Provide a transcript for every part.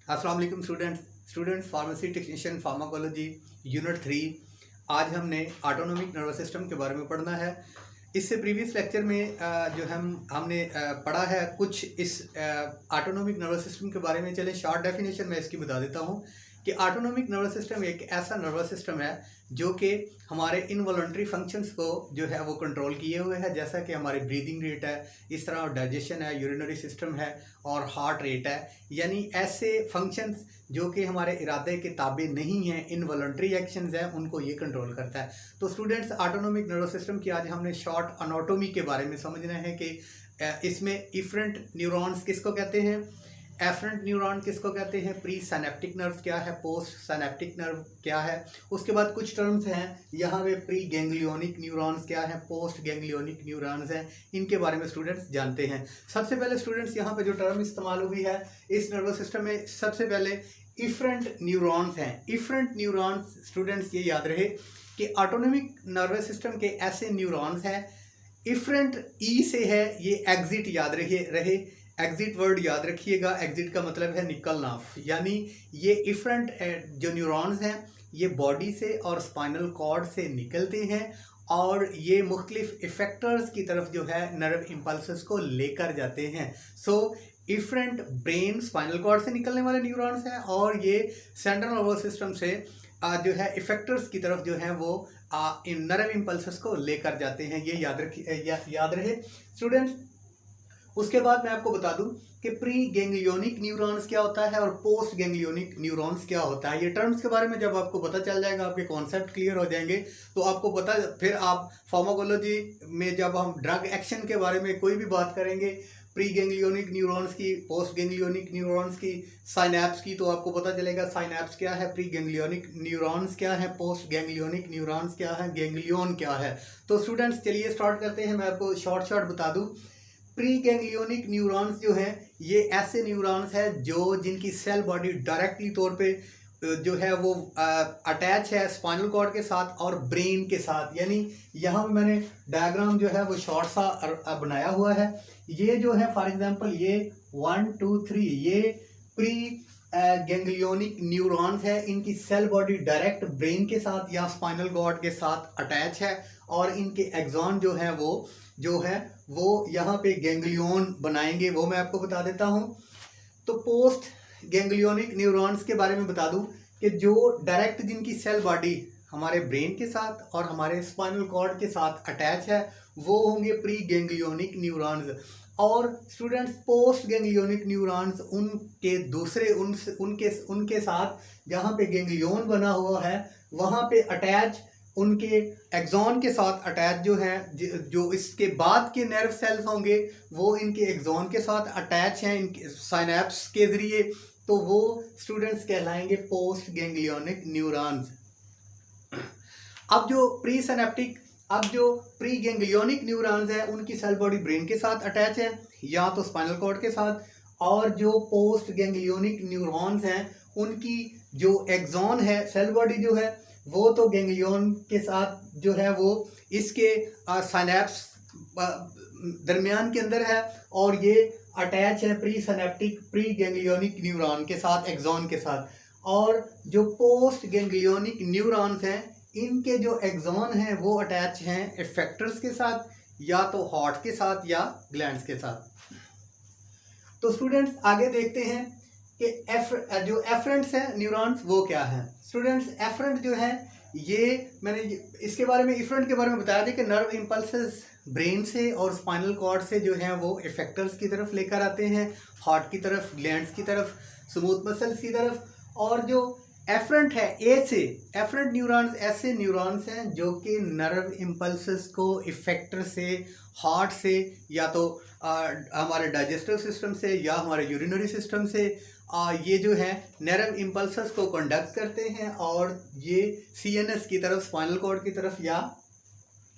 अस्सलाम वालेकुम students pharmacy technician pharmacology unit 3। आज हमने ऑटोनोमिक नर्वस सिस्टम के बारे में पढ़ना है। इससे प्रीवियस लेक्चर में जो हमने पढ़ा है कुछ इस ऑटोनोमिक नर्वस सिस्टम के बारे में। चले शॉर्ट डेफिनेशन में इसकी बता देता हूँ कि ऑटोनोमिक नर्वस सिस्टम एक ऐसा नर्वस सिस्टम है जो कि हमारे इनवॉलंटरी फंक्शंस को जो है वो कंट्रोल किए हुए है, जैसा कि हमारी ब्रीदिंग रेट है, इस तरह डाइजेशन है, यूरिनरी सिस्टम है और हार्ट रेट है। यानी ऐसे फंक्शंस जो कि हमारे इरादे के ताबे नहीं हैं, इनवॉलंटरी एक्शंस हैं, उनको ये कंट्रोल करता है। तो स्टूडेंट्स, ऑटोनोमिक नर्वस सिस्टम की आज हमने शॉर्ट एनाटॉमी के बारे में समझना है कि इसमें इफरेंट न्यूरॉन्स किसको कहते हैं, एफरेंट न्यूरॉन किसको कहते हैं, प्री साइनेप्टिक नर्व क्या है, पोस्ट साइनेप्टिक नर्व क्या है। उसके बाद कुछ टर्म्स हैं यहाँ पे, प्री गैंग्लियोनिक न्यूरॉन्स क्या है, पोस्ट गैंग्लियोनिक न्यूरॉन्स हैं, इनके बारे में स्टूडेंट्स जानते हैं। सबसे पहले स्टूडेंट्स यहाँ पे जो टर्म इस्तेमाल हुई है इस नर्वस सिस्टम में, सबसे पहले इफरेंट न्यूरॉन्स हैं। इफरेंट न्यूरॉन्स स्टूडेंट्स ये याद रहे कि ऑटोनोमिक नर्वस सिस्टम के ऐसे न्यूरॉन्स हैं। इफरेंट ई से है, ये एग्जिट याद रहे, एग्जिट वर्ड याद रखिएगा। एग्जिट का मतलब है निकलना, यानी ये इफरेंट जो न्यूरॉन्स हैं ये बॉडी से और स्पाइनल कॉर्ड से निकलते हैं और ये मुख्तलिफ इफेक्टर्स की तरफ जो है नर्व इम्पल्सेस को लेकर जाते हैं। सो इफरेंट ब्रेन स्पाइनल कॉर्ड से निकलने वाले न्यूरॉन्स हैं और ये सेंट्रल नर्वस सिस्टम से जो है इफेक्टर्स की तरफ जो है वो इन नर्व इम्पल्सेस को लेकर जाते हैं। ये याद रहे स्टूडेंट्स। उसके बाद मैं आपको बता दूं कि प्री गैंग्लियोनिक न्यूरॉन्स क्या होता है और पोस्ट गैंग्लियोनिक न्यूरॉन्स क्या होता है। ये टर्म्स के बारे में जब आपको पता चल जाएगा, आपके कॉन्सेप्ट क्लियर हो जाएंगे, तो आपको पता, फिर आप फार्माकोलॉजी में जब हम ड्रग एक्शन के बारे में कोई भी बात करेंगे, प्री गैंग्लियोनिक न्यूरॉन्स की, पोस्ट गैंग्लियोनिक न्यूरॉन्स की, साइनैप्स की, तो आपको पता चलेगा साइनैप्स क्या है, प्री गैंग्लियोनिक न्यूरॉन्स क्या है, पोस्ट गैंग्लियोनिक न्यूरॉन्स क्या है, गैंग्लियन क्या है। तो स्टूडेंट्स चलिए स्टार्ट करते हैं। मैं आपको शॉर्ट बता दूँ। प्री गैंग्लियोनिक न्यूरॉन्स जो हैं ये ऐसे न्यूरॉन्स हैं जिनकी सेल बॉडी डायरेक्टली तौर पे जो है वो अटैच है स्पाइनल कॉर्ड के साथ और ब्रेन के साथ। यानी यहाँ मैंने डायग्राम जो है वो शॉर्ट सा बनाया हुआ है। ये जो है फॉर एग्जांपल ये 1 2 3 ये प्री गैंग्लियोनिक न्यूरॉन्स है। इनकी सेल बॉडी डायरेक्ट ब्रेन के साथ या स्पाइनल कॉर्ड के साथ अटैच है और इनके एक्सॉन जो है वो यहाँ पे गैंग्लियन बनाएंगे, वो मैं आपको बता देता हूँ। तो पोस्ट गैंग्लियोनिक न्यूरॉन्स के बारे में बता दूँ कि जो डायरेक्ट जिनकी सेल बॉडी हमारे ब्रेन के साथ और हमारे स्पाइनल कॉर्ड के साथ अटैच है वो होंगे प्री गैंग्लियोनिक न्यूरॉन्स। और स्टूडेंट्स, पोस्ट गैंग्लियोनिक न्यूरॉन्स उनके दूसरे उनके साथ जहाँ पे गैंग्लियन बना हुआ है वहाँ पे अटैच, उनके एक्सॉन के साथ अटैच जो है, जो इसके बाद के नर्व सेल्स होंगे वो इनके एक्सॉन के साथ अटैच हैं इनके साइनैप्स के ज़रिए, तो वो स्टूडेंट्स कहलाएंगे पोस्ट गैंग्लियोनिक न्यूरॉन्स। अब जो प्री गैंग्लियोनिक न्यूरॉन्स हैं उनकी सेल बॉडी ब्रेन के साथ अटैच है या तो स्पाइनल कॉर्ड के साथ, और जो पोस्ट गैंग्लियोनिक न्यूरॉन्स हैं उनकी जो एक्सॉन है, सेल बॉडी जो है वो तो गैंग्लियन के साथ जो है वो इसके साइनैप्स दरमियान के अंदर है और ये अटैच है प्री गैंग्लियोनिक न्यूरॉन के साथ, एक्सॉन के साथ। और जो पोस्ट गैंग्लियोनिक न्यूरॉन्स हैं इनके जो एक्सॉन हैं वो अटैच हैं इफेक्टर्स के साथ या तो हार्ट के साथ या ग्लैंड्स के साथ। तो स्टूडेंट्स आगे देखते हैं कि जो एफरेंट्स हैं न्यूरॉन्स वो क्या है। स्टूडेंट्स, एफरेंट जो है ये मैंने इसके बारे में, इफरेंट के बारे में बताया था कि नर्व इम्पल्सेस ब्रेन से और स्पाइनल कॉर्ड से जो हैं वो इफेक्टर्स की तरफ लेकर आते हैं, हार्ट की तरफ, ग्लैंड्स की तरफ, स्मूथ मसल्स की तरफ। और जो एफरेंट है ए से, एफरेंट न्यूरॉन्स ऐसे न्यूरॉन्स हैं जो कि नर्व इम्पल्सेस को इफेक्टर से, हार्ट से या तो हमारे डाइजेस्टिव सिस्टम से या हमारे यूरिनरी सिस्टम से ये जो है नर्व इम्पल्सेस को कंडक्ट करते हैं और ये सीएनएस की तरफ, स्पाइनल कॉर्ड की तरफ या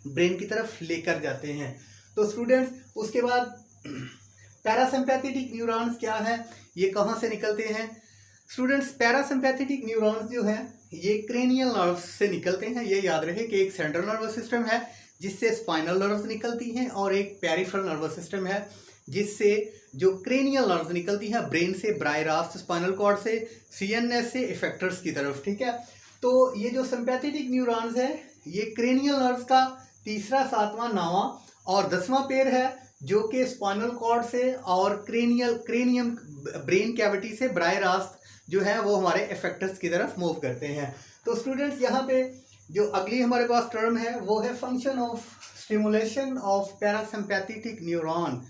ब्रेन की तरफ लेकर जाते हैं। तो स्टूडेंट्स, उसके बाद पैरासिम्पैथेटिक न्यूरॉन्स क्या है, ये कहाँ से निकलते हैं। स्टूडेंट्स, पैरासिम्पैथेटिक न्यूरॉन्स जो हैं ये क्रेनियल नर्व्स से निकलते हैं। ये याद रहे कि एक सेंट्रल नर्वस सिस्टम है जिससे स्पाइनल नर्व्स निकलती हैं और एक पेरिफेरल नर्वस सिस्टम है जिससे जो क्रेनियल नर्व्स निकलती हैं ब्रेन से बराह रास्त स्पाइनल कॉर्ड से सीएनएस से इफेक्टर्स की तरफ, ठीक है। तो ये जो सिंपैथेटिक न्यूरॉन्स है ये क्रेनियल नर्व्स का तीसरा, सातवां, नावां और 10वां पेयर है, जो कि स्पाइनल कॉर्ड से और क्रेनियम ब्रेन कैविटी से बराह रास्त जो है वो हमारे इफेक्टर्स की तरफ मूव करते हैं। तो स्टूडेंट्स यहाँ पे जो अगली हमारे पास टर्म है वो है function of stimulation of parasympathetic neuron.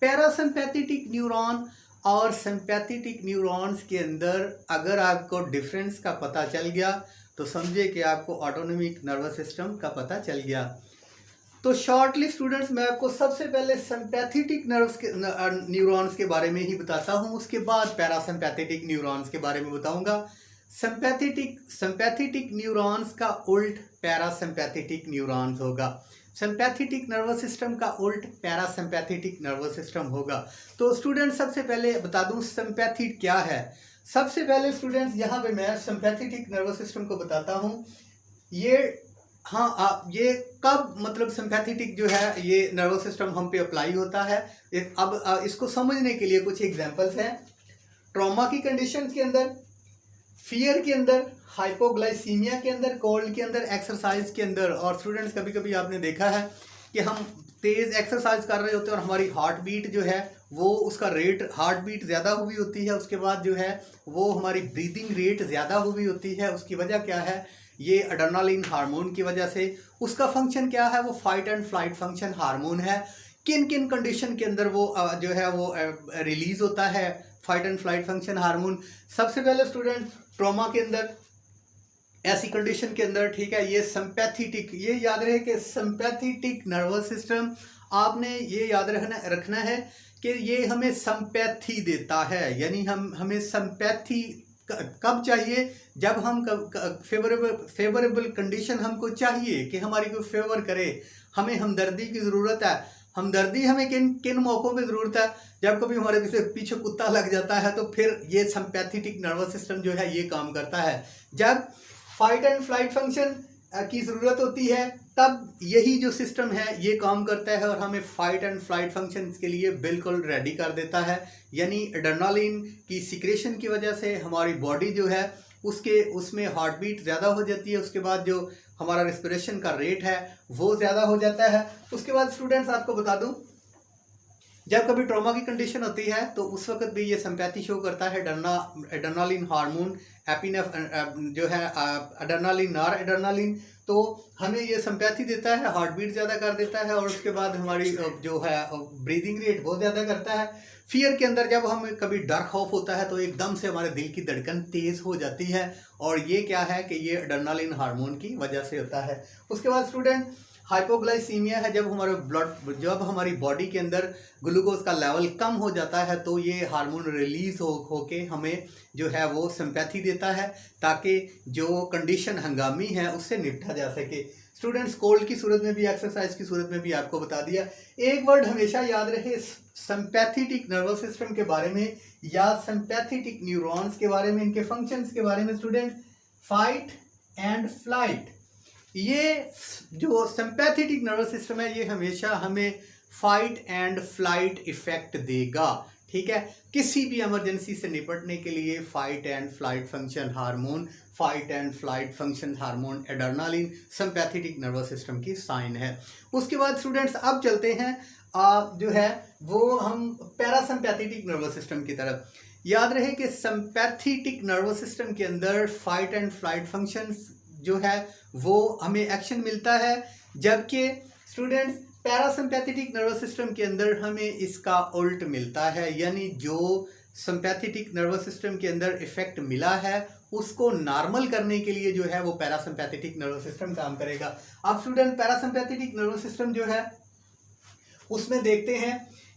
Parasympathetic neuron और सिंपैथेटिक न्यूरॉन्स के अंदर अगर आपको डिफरेंस का पता चल गया तो समझे कि आपको ऑटोनॉमिक नर्वस सिस्टम का पता चल गया। तो शॉर्टली स्टूडेंट्स मैं आपको सबसे पहले सिंपैथेटिक न्यूरॉन्स के बारे में ही बताता हूँ, उसके बाद पैरासिम्पैथेटिक न्यूरॉन्स के बारे में बताऊँगा। सिंपैथेटिक न्यूरॉन्स का उल्ट पैरासिम्पैथेटिक न्यूरॉन्स होगा, सिंपैथेटिक नर्वस सिस्टम का उल्ट पैरासिम्पैथेटिक नर्वस सिस्टम होगा। तो स्टूडेंट सबसे पहले बता दूं सिंपैथी क्या है। सबसे पहले स्टूडेंट्स यहाँ पे मैं सिंपैथेटिक नर्वस सिस्टम को बताता हूँ। ये ये कब मतलब सिंपैथेटिक जो है ये नर्वस सिस्टम हम पे अप्लाई होता है। अब इसको समझने के लिए कुछ एग्जांपल्स हैं। ट्रॉमा की कंडीशन के अंदर, फियर के अंदर, हाइपोग्लाइसीमिया के अंदर, कोल्ड के अंदर, एक्सरसाइज के अंदर। और स्टूडेंट्स कभी कभी आपने देखा है कि हम तेज़ एक्सरसाइज कर रहे होते हैं और हमारी हार्ट बीट जो है वो उसका रेट, हार्ट बीट ज़्यादा हुई होती है, उसके बाद जो है वो हमारी ब्रीदिंग रेट ज़्यादा हुई होती है। उसकी वजह क्या है? ये एड्रेनालिन हार्मोन की वजह से। उसका फंक्शन क्या है? वो fight and flight function hormone है। किन किन कंडीशन के अंदर वो जो है वो रिलीज होता है fight and flight function hormone? सबसे पहले स्टूडेंट ट्रॉमा के अंदर, ऐसी कंडीशन के अंदर, ठीक है, ये सिंपैथेटिक, ये याद रहे कि सिंपैथेटिक नर्वस सिस्टम, आपने ये याद रखना है कि ये हमें सिंपैथी देता है। यानी हमें सिंपैथी कब चाहिए? जब हम फेवरेबल कंडीशन हमको चाहिए कि हमारी कोई फेवर करे, हमें हमदर्दी की ज़रूरत है। हमदर्दी हमें किन किन मौक़ों पे ज़रूरत है? जब कभी हमारे पीछे कुत्ता लग जाता है तो फिर ये सिंपैथेटिक नर्वस सिस्टम जो है ये काम करता है। जब फाइट एंड फ्लाइट फंक्शन की ज़रूरत होती है तब यही जो सिस्टम है ये काम करता है और हमें फाइट एंड फ्लाइट फंक्शन के लिए बिल्कुल रेडी कर देता है। यानी एड्रेनालिन की सिक्रेशन की वजह से हमारी बॉडी जो है उसमें हार्ट बीट ज़्यादा हो जाती है। उसके बाद जो हमारा रेस्पिरेशन का रेट है वो ज़्यादा हो जाता है। उसके बाद स्टूडेंट्स आपको बता दूं, जब कभी ट्रॉमा की कंडीशन होती है तो उस वक्त भी ये सिंपैथी शो करता है। एड्रेनालिन हार्मोन, जो है एड्रेनालिन, नॉर एड्रेनालिन, तो हमें ये सिंपैथी देता है, हार्ट बीट ज़्यादा कर देता है और उसके बाद हमारी जो है ब्रीदिंग रेट बहुत ज़्यादा करता है। फियर के अंदर जब हमें कभी डर खौफ होता है तो एकदम से हमारे दिल की धड़कन तेज़ हो जाती है और ये क्या है कि ये एड्रेनालिन हार्मोन की वजह से होता है। उसके बाद स्टूडेंट हाइपोग्लाइसीमिया है, जब हमारी बॉडी के अंदर ग्लूकोज का लेवल कम हो जाता है तो ये हार्मोन रिलीज होके हमें जो है वो सिंपैथी देता है ताकि जो कंडीशन हंगामी है उससे निपटा जा सके। स्टूडेंट्स कोल्ड की सूरत में भी, एक्सरसाइज की सूरत में भी आपको बता दिया। एक वर्ड हमेशा याद रहे सिंपैथेटिक नर्वस सिस्टम के बारे में या सिंपैथेटिक न्यूरॉन्स के बारे में, इनके फंक्शंस के बारे में स्टूडेंट, फाइट एंड फ्लाइट। ये जो सिंपैथेटिक नर्वस सिस्टम है ये हमेशा हमें फाइट एंड फ्लाइट इफेक्ट देगा, ठीक है। किसी भी इमरजेंसी से निपटने के लिए fight and flight function hormone adrenaline sympathetic nervous system की साइन है। उसके बाद स्टूडेंट्स अब चलते हैं जो है वो हम पैरासिम्पैथेटिक नर्वस सिस्टम की तरफ। याद रहे कि सिंपैथेटिक नर्वस सिस्टम के अंदर फाइट एंड फ्लाइट फंक्शंस जो है वो हमें एक्शन मिलता है, जबकि स्टूडेंट्स पैरासिम्पैथेटिक नर्वस सिस्टम के अंदर हमें इसका उल्ट मिलता है। यानी जो सिंपैथेटिक नर्वस सिस्टम के अंदर इफेक्ट मिला है उसको नॉर्मल करने के लिए जो है वो पैरासिम्पैथेटिक नर्वस सिस्टम काम करेगा। अब स्टूडेंट पैरासिम्पैथेटिक नर्वस सिस्टम जो है उसमें देखते हैं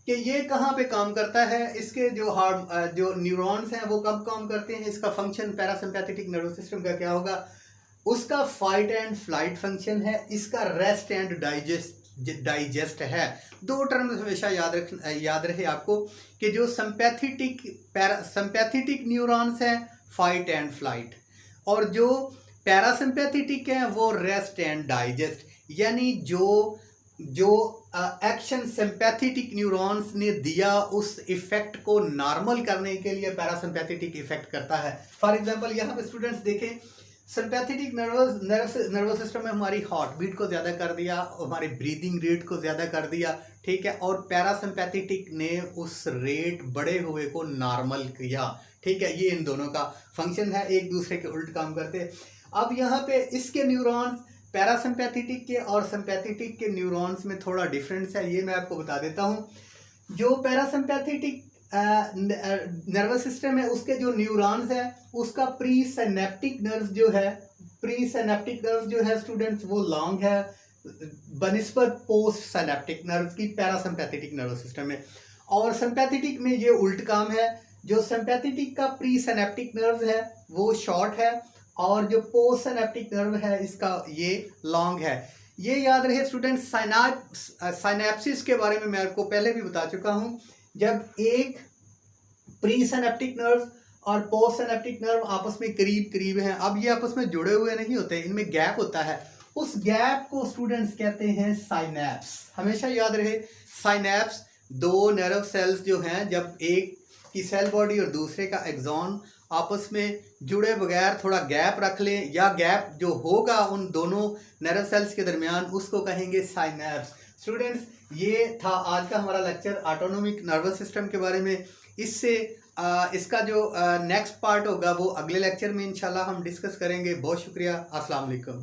कि ये कहाँ पे काम करता है। इसके जो न्यूरॉन्स हैं वो कब काम करते हैं, इसका फंक्शन पैरासिम्पैथेटिक नर्वस सिस्टम का क्या होगा। उसका फाइट एंड फ्लाइट फंक्शन है, इसका रेस्ट एंड डाइजेस्ट है। दो टर्म्स हमेशा याद रहे आपको कि जो सिंपैथेटिक न्यूरॉन्स हैं फाइट एंड फ्लाइट और जो पैरासिम्पैथेटिक हैं वो रेस्ट एंड डाइजेस्ट। यानी जो एक्शन सिंपैथेटिक न्यूरॉन्स ने दिया उस इफेक्ट को नॉर्मल करने के लिए पैरासिम्पैथेटिक इफेक्ट करता है। फॉर एग्जांपल यहाँ पे स्टूडेंट्स देखें, सिंपैथेटिक नर्वस सिस्टम में हमारी हार्ट बीट को ज़्यादा कर दिया, हमारे ब्रीदिंग रेट को ज़्यादा कर दिया, ठीक है, और पैरासिम्पैथेटिक ने उस रेट बढ़े हुए को नॉर्मल किया, ठीक है। ये इन दोनों का फंक्शन है, एक दूसरे के उल्ट काम करते हैं। अब यहाँ पे इसके न्यूरॉन्स पैरासिम्पैथेटिक के और सिंपैथेटिक के न्यूरॉन्स में थोड़ा डिफरेंस है, ये मैं आपको बता देता हूँ। जो पैरासिम्पैथेटिक नर्वस सिस्टम है उसके जो न्यूरॉन्स है उसका प्री सिनेप्टिक नर्व जो है स्टूडेंट्स वो लॉन्ग है बनिस्बत पोस्ट सिनेप्टिक नर्व की पैरासिम्पैथेटिक नर्वस सिस्टम में, और सिंपैथेटिक में ये उल्ट काम है। जो सिंपैथेटिक का प्री सिनेप्टिक नर्व है वो शॉर्ट है और जो पोस्ट सिनेप्टिक नर्व है इसका ये लॉन्ग है। ये याद रहे स्टूडेंट्स, साइनेप्सिस के बारे में मैं आपको पहले भी बता चुका हूँ। जब एक प्री सिनेप्टिक नर्व और पोस्ट सिनेप्टिक नर्व आपस में करीब करीब हैं, अब ये आपस में जुड़े हुए नहीं होते, इनमें गैप होता है, उस गैप को स्टूडेंट्स कहते हैं साइनेप्स। हमेशा याद रहे, साइनेप्स दो नर्व सेल्स जो हैं, जब एक की सेल बॉडी और दूसरे का एक्सॉन आपस में जुड़े बगैर थोड़ा गैप रख लें या गैप जो होगा उन दोनों नर्व सेल्स के दरमियान, उसको कहेंगे साइनेप्स। स्टूडेंट्स, ये था आज का हमारा लेक्चर ऑटोनोमिक नर्वस सिस्टम के बारे में। इससे इसका जो नेक्स्ट पार्ट होगा वो अगले लेक्चर में इंशाल्लाह हम डिस्कस करेंगे। बहुत शुक्रिया, अस्सलाम वालेकुम।